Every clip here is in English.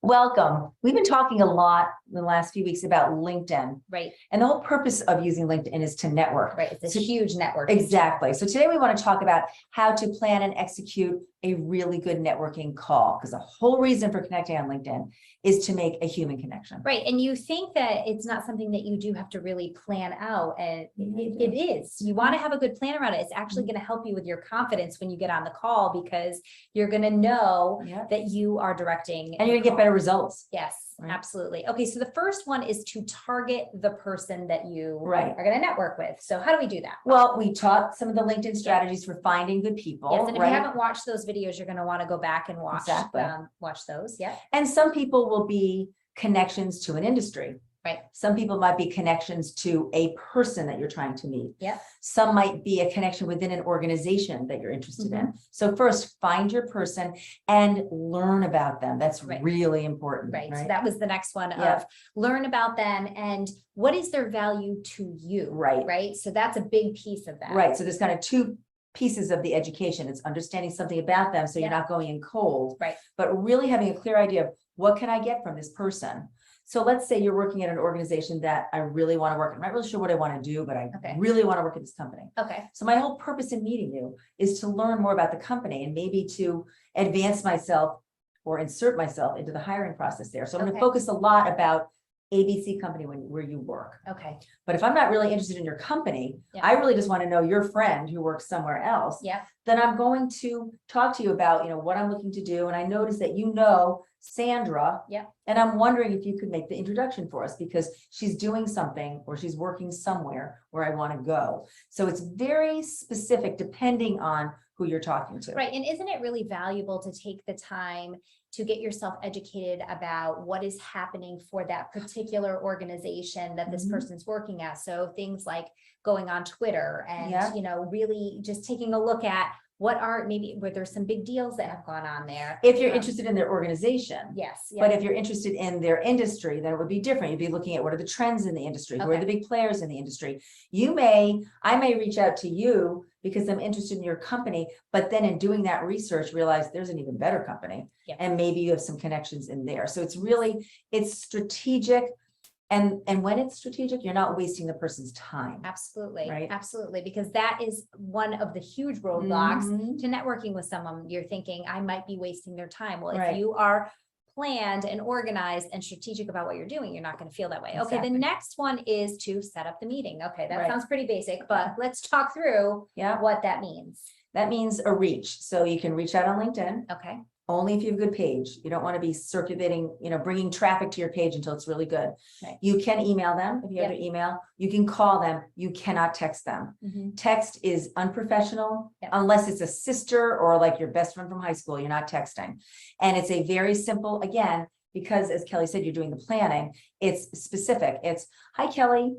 Welcome. We've been talking a lot in the last few weeks about LinkedIn. Right. And the whole purpose of using LinkedIn is to network. Right. It's a huge network. Exactly. So today we want to talk about how to plan and execute a really good networking call, because the whole reason for connecting on LinkedIn is to make a human connection. Right. And you think that it's not something that you do have to really plan out. And it is. You want to have a good plan around it. It's actually going to help you with your confidence when you get on the call, because you're going to know that you are directing. And you're going to get better results. Yes, absolutely. Okay. So the first one is to target the person that you are going to network with. So how do we do that? Well, we taught some of the LinkedIn strategies for finding good people. Yes. And if you haven't watched those videos, you're going to want to go back and watch, watch those. Yeah. And some people will be connections to an industry. Right. Some people might be connections to a person that you're trying to meet. Yeah. Some might be a connection within an organization that you're interested in. So first, find your person and learn about them. That's really important. Right. So that was the next one of learn about them and what is their value to you. Right. Right. So that's a big piece of that. Right. So there's kind of two pieces of the education. It's understanding something about them, so you're not going in cold. Right. But really having a clear idea of what can I get from this person. So let's say you're working at an organization that I really want to work. I'm not really sure what I want to do, but I really want to work at this company. Okay. So my whole purpose in meeting you is to learn more about the company and maybe to advance myself or insert myself into the hiring process there. So I'm going to focus a lot about ABC company where you work. Okay. But if I'm not really interested in your company, I really just want to know your friend who works somewhere else. Yeah. Then I'm going to talk to you about, what I'm looking to do. And I notice that you know Sandra. Yeah. And I'm wondering if you could make the introduction for us, because she's doing something or she's working somewhere where I want to go. So it's very specific depending on who you're talking to. Right. And isn't it really valuable to take the time to get yourself educated about what is happening for that particular organization that this person's working at? So things like going on Twitter and, really just taking a look at what are where there's some big deals that have gone on there. If you're interested in their organization. Yes. But if you're interested in their industry, then it would be different. You'd be looking at what are the trends in the industry, who are the big players in the industry. I may reach out to you because I'm interested in your company, but then in doing that research, realize there's an even better company. And maybe you have some connections in there. So it's strategic. And when it's strategic, you're not wasting the person's time. Absolutely. Right? Absolutely. Because that is one of the huge roadblocks to networking with someone. You're thinking, I might be wasting their time. Well, if you are planned and organized and strategic about what you're doing, you're not going to feel that way. Exactly. Okay. The next one is to set up the meeting. Okay. That sounds pretty basic, but let's talk through what that means. That means a reach. So you can reach out on LinkedIn. Okay. Only if you have a good page. You don't want to be circulating, bringing traffic to your page until it's really good. Right. You can email them if you have their email. You can call them. You cannot text them. Text is unprofessional unless it's a sister or like your best friend from high school. You're not texting. And it's a very simple, again, because as Kelley said, you're doing the planning. It's specific. It's, hi, Kelley.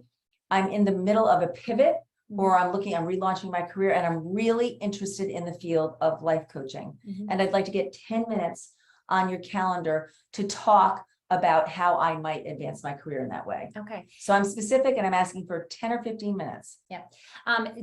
I'm in the middle of a pivot, or I'm relaunching my career, and I'm really interested in the field of life coaching. And I'd like to get 10 minutes on your calendar to talk about how I might advance my career in that way. Okay. So I'm specific and I'm asking for 10 or 15 minutes. Yeah.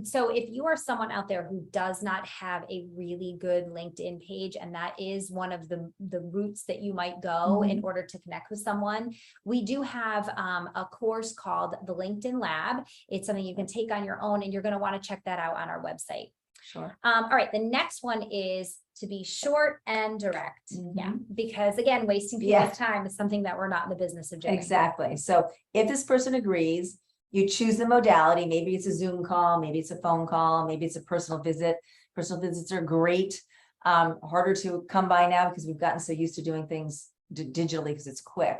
So if you are someone out there who does not have a really good LinkedIn page, and that is one of the routes that you might go in order to connect with someone, we do have a course called the LinkedIn Lab. It's something you can take on your own, and you're going to want to check that out on our website. Sure. All right. The next one is to be short and direct. Yeah. Because again, wasting people's time is something that we're not in the business of doing. Exactly. So if this person agrees, you choose the modality. Maybe it's a Zoom call, maybe it's a phone call, maybe it's a personal visit. Personal visits are great. Harder to come by now because we've gotten so used to doing things digitally because it's quick.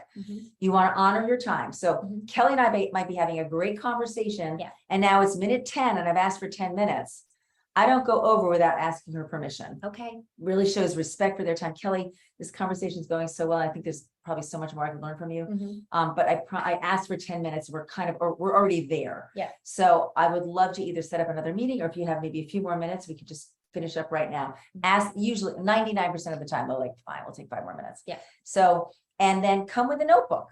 You want to honor your time. So Kelley and I might be having a great conversation, and now it's minute 10 and I've asked for 10 minutes. I don't go over without asking her permission. Okay. Really shows respect for their time. Kelley, this conversation is going so well. I think there's probably so much more I can learn from you. But I asked for 10 minutes. We're already there. Yeah. So I would love to either set up another meeting, or if you have maybe a few more minutes, we could just finish up right now. Ask, usually 99% of the time, they're like, fine, we'll take 5 more minutes. Yeah. So, and then come with a notebook.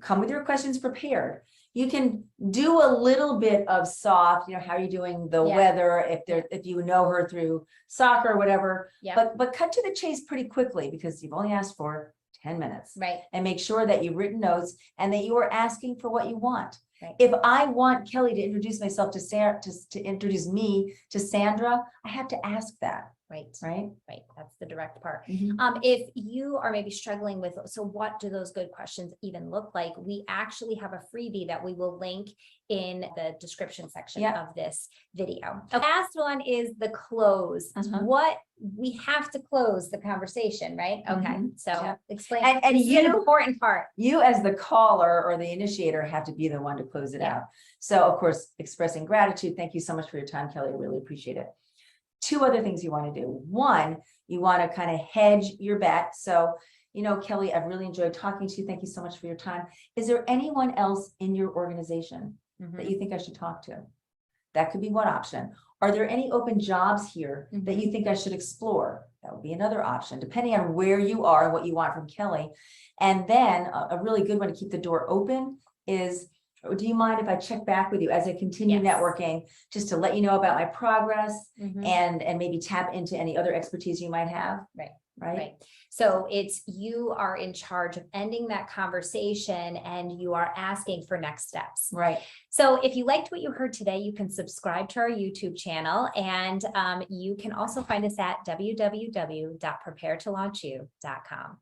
Come with your questions prepared. You can do a little bit of soft, how are you doing, the weather, if you know her through soccer or whatever, but cut to the chase pretty quickly, because you've only asked for 10 minutes. Right. And make sure that you've written notes and that you are asking for what you want. Right. If I want Kelley to introduce myself to Sarah, to introduce me to Sandra, I have to ask that. Right. Right. Right. That's the direct part. Mhm. If you are maybe struggling with, so what do those good questions even look like? We actually have a freebie that we will link in the description section of this video. The last one is the close. What we have to close the conversation, right? Okay. So explain. And this is an important part. You as the caller or the initiator have to be the one to close it out. So of course, expressing gratitude. Thank you so much for your time, Kelley. I really appreciate it. Two other things you want to do. One, you want to kind of hedge your bet. So, Kelley, I've really enjoyed talking to you. Thank you so much for your time. Is there anyone else in your organization that you think I should talk to? That could be one option. Are there any open jobs here that you think I should explore? That would be another option, depending on where you are and what you want from Kelley. And then a really good one to keep the door open is, do you mind if I check back with you as I continue networking, just to let you know about my progress and maybe tap into any other expertise you might have? Right. So it's, you are in charge of ending that conversation and you are asking for next steps. Right. So if you liked what you heard today, you can subscribe to our YouTube channel, and you can also find us at www.preparetolaunchu.com.